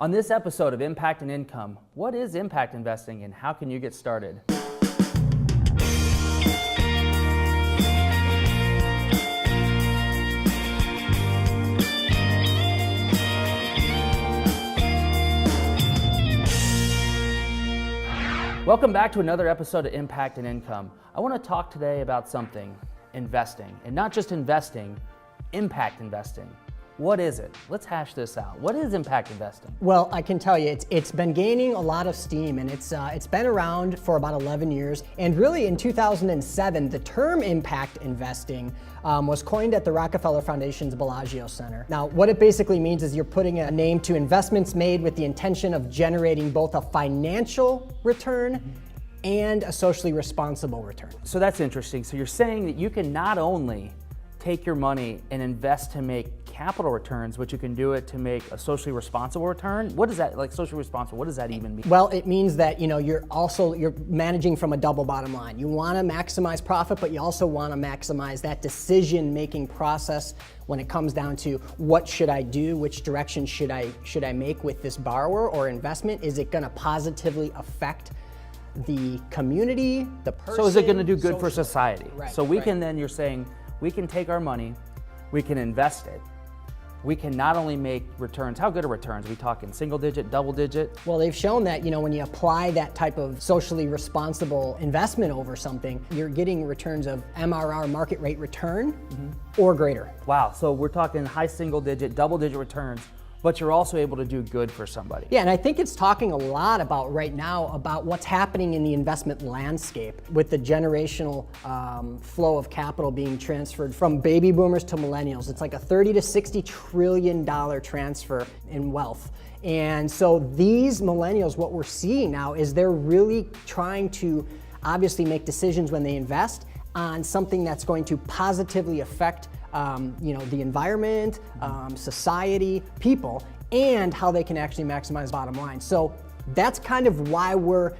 On this episode of Impact and Income, what is impact investing and how can you get started? Welcome back to another episode of Impact and Income. I want to talk today about something, investing, and not just investing, impact investing. What is it? Let's hash this out. What is impact investing? Well, I can tell you, it's been gaining a lot of steam, and it's been around for about 11 years. And really, in 2007, the term impact investing was coined at the Rockefeller Foundation's Bellagio Center. Now, what it basically means is you're putting a name to investments made with the intention of generating both a financial return and a socially responsible return. So that's interesting. So you're saying that you can not only take your money and invest to make capital returns, but you can do it to make a socially responsible return? What is that, like socially responsible, what does that even mean? Well, it means that you're managing from a double bottom line. You want to maximize profit, but you also want to maximize that decision-making process when it comes down to what should I do, which direction should I make with this borrower or investment? Is it going to positively affect the community, the person? So is it going to do good for society? Right, so we can then, you're saying, we can take our money, we can invest it. We can not only make returns, how good are returns? Are we talking single digit, double digit? Well, they've shown that, when you apply that type of socially responsible investment over something, you're getting returns of MRR, market rate return, or greater. Wow, so we're talking high single digit, double digit returns, but you're also able to do good for somebody. Yeah, and I think it's talking a lot about right now about what's happening in the investment landscape with the generational flow of capital being transferred from baby boomers to millennials. It's like a $30 to $60 trillion transfer in wealth. And so these millennials, what we're seeing now is they're really trying to obviously make decisions when they invest on something that's going to positively affect the environment, society, people, and how they can actually maximize bottom line. So that's kind of why we're,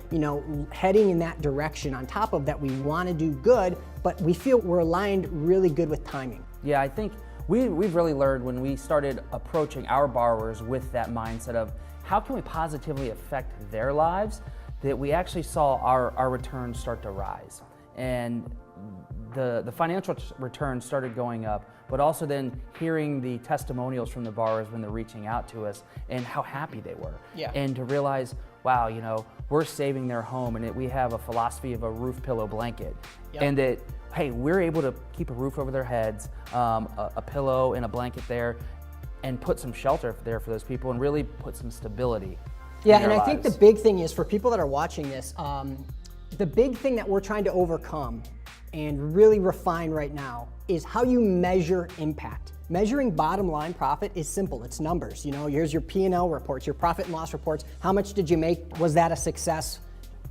heading in that direction. On top of that, we want to do good, but we feel we're aligned really good with timing. Yeah, I think we've really learned when we started approaching our borrowers with that mindset of how can we positively affect their lives, that we actually saw our returns start to rise. And the financial returns started going up, but also then hearing the testimonials from the borrowers when they're reaching out to us and how happy they were. Yeah. And to realize, wow, we're saving their home, and we have a philosophy of a roof pillow blanket. Yep. And that, hey, we're able to keep a roof over their heads, a pillow and a blanket there, and put some shelter there for those people and really put some stability. Yeah, and I think the big thing is for people that are watching this, the big thing that we're trying to overcome and really refine right now is how you measure impact. Measuring bottom line profit is simple. It's numbers. Here's your P&L reports, your profit and loss reports. How much did you make? Was that a success?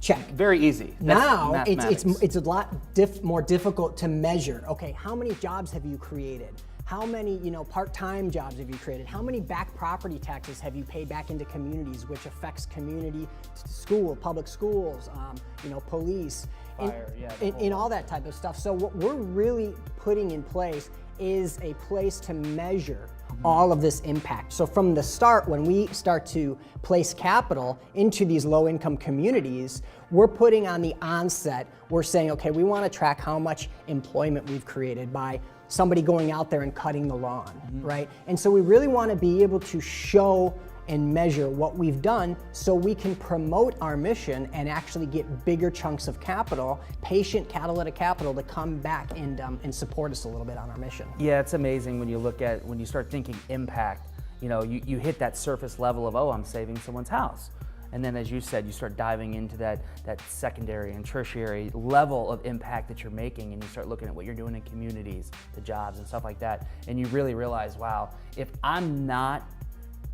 Check. Very easy. Now it's a lot more difficult to measure. Okay, how many jobs have you created? How many part-time jobs have you created? How many back property taxes have you paid back into communities, which affects community, public schools, police, fire, and all that type of stuff. So what we're really putting in place is a place to measure all of this impact. So from the start, when we start to place capital into these low-income communities, we're putting on the onset, we're saying, okay, we want to track how much employment we've created by somebody going out there and cutting the lawn, right? And so we really want to be able to show and measure what we've done so we can promote our mission and actually get bigger chunks of capital, patient catalytic capital, to come back and support us a little bit on our mission. Yeah, it's amazing when you start thinking impact, you hit that surface level of, I'm saving someone's house. And then, as you said, you start diving into that secondary and tertiary level of impact that you're making, and you start looking at what you're doing in communities, the jobs and stuff like that. And you really realize, wow, if I'm not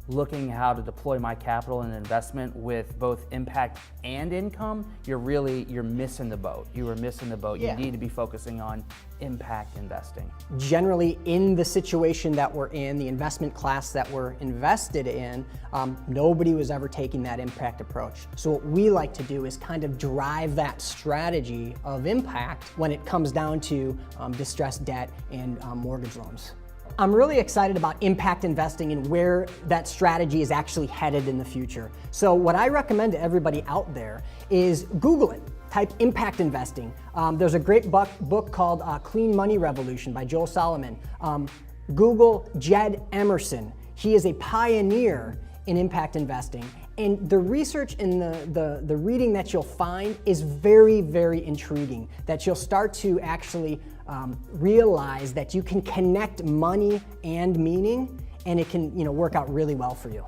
looking how to deploy my capital and investment with both impact and income, you're missing the boat. You are missing the boat. Yeah. You need to be focusing on impact investing. Generally, in the situation that we're in, the investment class that we're invested in, nobody was ever taking that impact approach. So what we like to do is kind of drive that strategy of impact when it comes down to distressed debt and mortgage loans. I'm really excited about impact investing and where that strategy is actually headed in the future. So what I recommend to everybody out there is Google it. Type impact investing. There's a great book called Clean Money Revolution by Joel Solomon. Google Jed Emerson. He is a pioneer in impact investing. And the research and the reading that you'll find is very, very intriguing, that you'll start to actually realize that you can connect money and meaning, and it can work out really well for you.